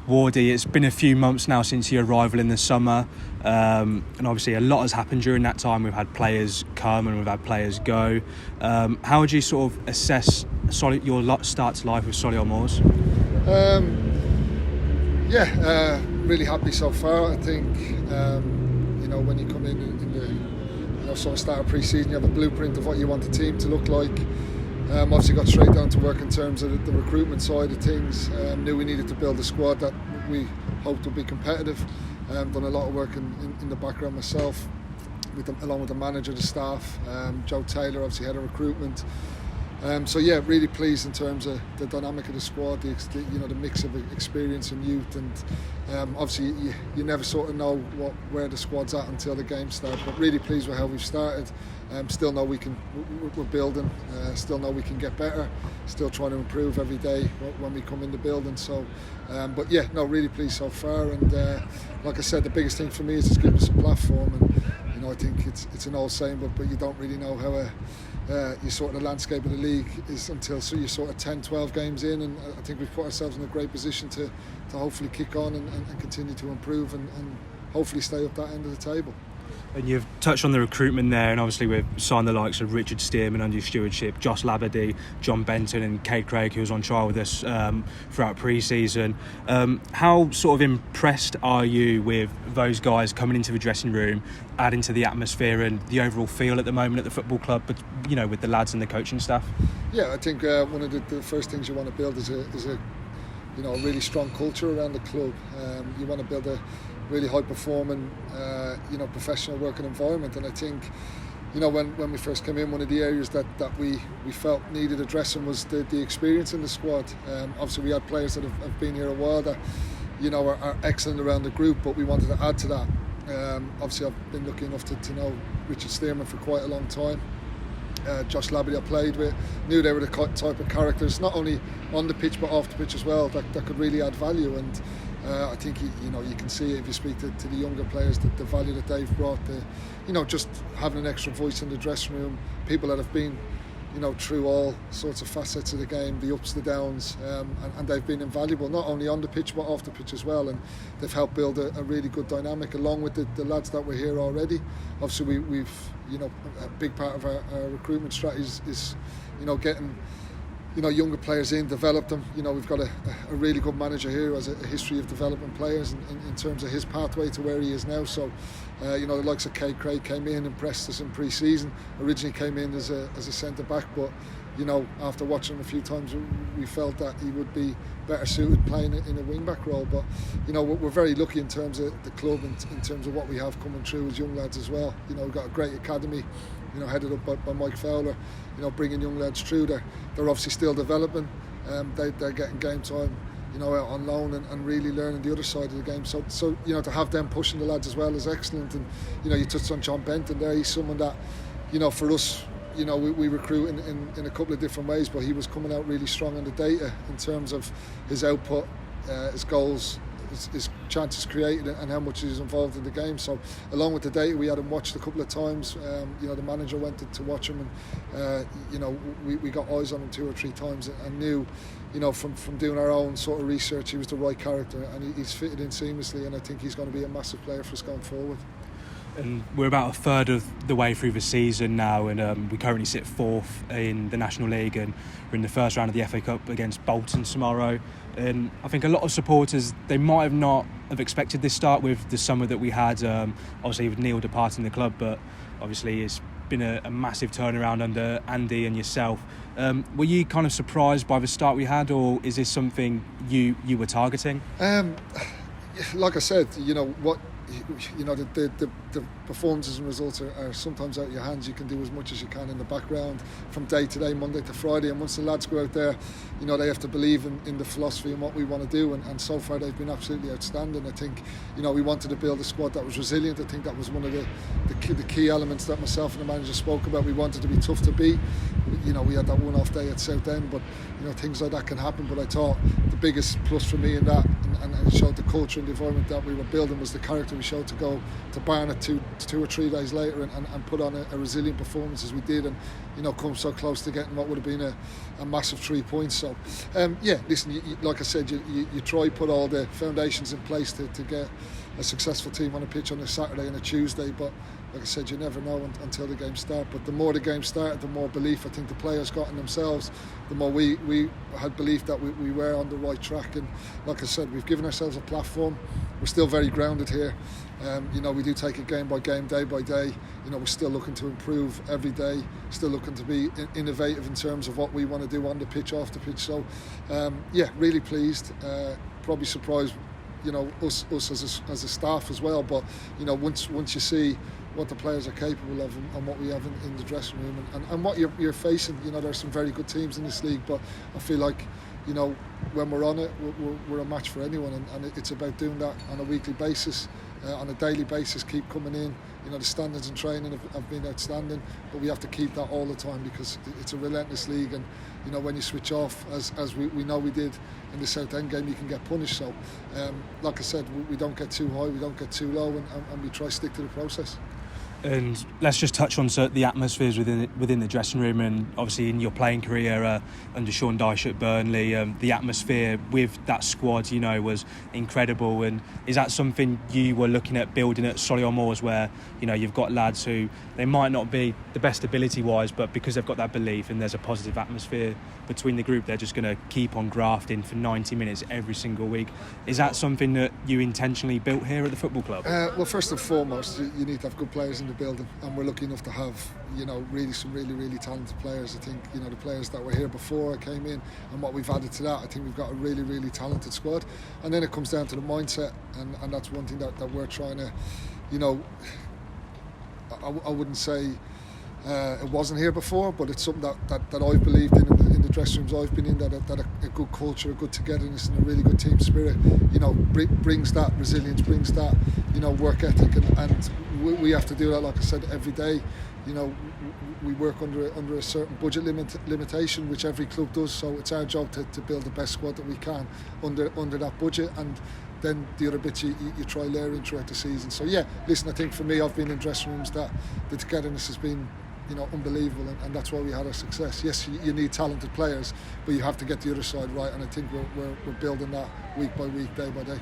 Wardy, it's been a few months now since your arrival in the summer, and obviously a lot has happened during that time. We've had players come and we've had players go. How would you sort of assess your start to life with Solihull Moors? Really happy so far. I think when you come in the sort of start of pre-season, you have a blueprint of what you want the team to look like. Obviously got straight down to work in terms of the recruitment side of things. Knew we needed to build a squad that we hoped would be competitive. Done a lot of work in the background myself, along with the manager, the staff. Joe Taylor, obviously head of recruitment. Really pleased in terms of the dynamic of the squad, the mix of experience and youth, and obviously you never sort of know where the squad's at until the game starts. But really pleased with how we've started. Still know we're building. Still know we can get better. Still trying to improve every day when we come in the building. So, really pleased so far. And like I said, the biggest thing for me is just giving us a platform. And I think it's an old saying, but you don't really know how you sort of the landscape of the league is until you're sort of 10, 12 games in, and I think we've put ourselves in a great position to hopefully kick on and continue to improve and hopefully stay up that end of the table. And you've touched on the recruitment there, and obviously we've signed the likes of Richard Stearman under your stewardship, Josh Labadie, John Benton and Cade Craig, who was on trial with us throughout pre-season. How sort of impressed are you with those guys coming into the dressing room, adding to the atmosphere and the overall feel at the moment at the football club, but with the lads and the coaching staff? Yeah, I think one of the first things you want to build is a really strong culture around the club. You want to build a really high performing professional working environment, and I think when we first came in, one of the areas that we felt needed addressing was the experience in the squad. Obviously we had players that have been here a while that are excellent around the group, but we wanted to add to that. Obviously I've been lucky enough to know Richard Stearman for quite a long time. Josh Labadie I played with, knew they were the type of characters, not only on the pitch but off the pitch as well, that could really add value. And I think you can see it if you speak to the younger players, that the value that they've brought, just having an extra voice in the dressing room, people that have been through all sorts of facets of the game, the ups, the downs, and they've been invaluable, not only on the pitch but off the pitch as well, and they've helped build a really good dynamic along with the lads that were here already. Obviously we've a big part of our recruitment strategy is getting younger players in, develop them. We've got a really good manager here who has a history of developing players in terms of his pathway to where he is now. So the likes of Cade Craig came in, impressed us in pre-season. Originally came in as a centre back, but after watching him a few times, we felt that he would be better suited playing in a wing-back role. But we're very lucky in terms of the club and in terms of what we have coming through as young lads as well. We've got a great academy, headed up by Mike Fowler. Bringing young lads through. They're obviously still developing. They're getting game time, out on loan and really learning the other side of the game. So to have them pushing the lads as well is excellent. And you touched on John Benton there. He's someone that for us, we recruit in a couple of different ways, but he was coming out really strong on the data in terms of his output, his goals, his chances created, and how much he's involved in the game. So along with the data, we had him watched a couple of times. The manager went to watch him, and we got eyes on him 2 or 3 times and knew from doing our own sort of research he was the right character, and he's fitted in seamlessly, and I think he's going to be a massive player for us going forward. And we're about a third of the way through the season now, and we currently sit 4th in the National League, and we're in the first round of the FA Cup against Bolton tomorrow. And I think a lot of supporters, they might have not have expected this start with the summer that we had, obviously with Neil departing the club, but obviously it's been a massive turnaround under Andy and yourself. Were you kind of surprised by the start we had, or is this something you were targeting? Like I said, the performances and results are sometimes out of your hands. You can do as much as you can in the background from day to day, Monday to Friday, and once the lads go out there, they have to believe in the philosophy and what we want to do, and so far they've been absolutely outstanding. I think we wanted to build a squad that was resilient. I think that was one of the key elements that myself and the manager spoke about. We wanted to be tough to beat. We had that one-off day at Southend, but things like that can happen. But I thought the biggest plus for me in that and it showed the culture and the environment that we were building was the character we showed to go to Barnet 2 or 3 days later and put on a resilient performance as we did, and come so close to getting what would have been a massive 3 points. So listen, like I said, you try put all the foundations in place to get a successful team on a pitch on a Saturday and a Tuesday, but like I said, you never know until the games start. But the more the game started, the more belief I think the players got in themselves, the more we had belief that we were on the right track. And like I said, we've given ourselves a platform. We're still very grounded here. We do take it game by game, day by day. We're still looking to improve every day, still looking to be innovative in terms of what we want to do on the pitch, off the pitch. So really pleased, probably surprised us as a staff as well, but once you see what the players are capable of and what we have in the dressing room and what you're facing, there's some very good teams in this league, but I feel like when we're on it, we're a match for anyone, and it's about doing that on a weekly basis, on a daily basis, keep coming in. The standards in training have been outstanding, but we have to keep that all the time because it's a relentless league, and when you switch off, as we know we did in the Southend game, you can get punished. So like I said, we don't get too high, we don't get too low, and we try to stick to the process. And let's just touch on the atmospheres within the dressing room, and obviously in your playing career under Sean Dyche at Burnley, the atmosphere with that squad, was incredible. And is that something you were looking at building at Solihull Moors, where you've got lads who they might not be the best ability-wise, but because they've got that belief and there's a positive atmosphere between the group, they're just going to keep on grafting for 90 minutes every single week. Is that something that you intentionally built here at the football club? Well, first and foremost, you need to have good players in the building, and we're lucky enough to have some really talented players. I think the players that were here before I came in and what we've added to that, I think we've got a really talented squad. And then it comes down to the mindset, and that's one thing that we're trying to I wouldn't say it wasn't here before, but it's something that I've believed in the dressing rooms I've been in, that a good culture, a good togetherness and a really good team spirit brings that resilience, brings that work ethic, and we have to do that, like I said, every day. We work under a certain budget limitation, which every club does, so it's our job to build the best squad that we can under that budget, and then the other bits you try layering throughout the season. So listen, I think for me, I've been in dressing rooms that the togetherness has been unbelievable, and that's why we had our success. Yes, you need talented players, but you have to get the other side right, and I think we're building that week by week, day by day.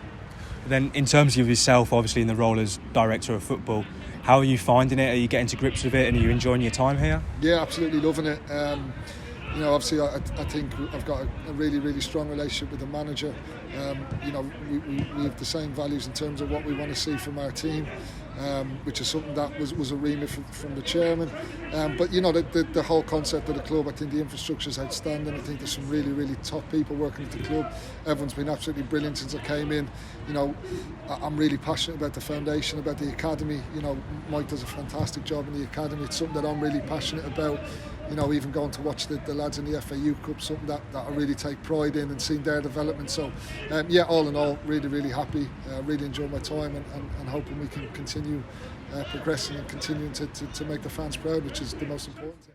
Then in terms of yourself, obviously in the role as director of football, how are you finding it? Are you getting to grips with it, and are you enjoying your time here? Yeah, absolutely loving it. Obviously I think I've got a really strong relationship with the manager. We have the same values in terms of what we want to see from our team, which is something that was a remit from the chairman. But the whole concept of the club, I think the infrastructure is outstanding. I think there's some really top people working at the club. Everyone's been absolutely brilliant since I came in. I'm really passionate about the foundation, about the academy. Mike does a fantastic job in the academy. It's something that I'm really passionate about. Even going to watch the lads in the FAU Cup, something that I really take pride in, and seeing their development. So all in all, really happy, really enjoy my time, and hoping we can continue progressing and continuing to make the fans proud, which is the most important thing.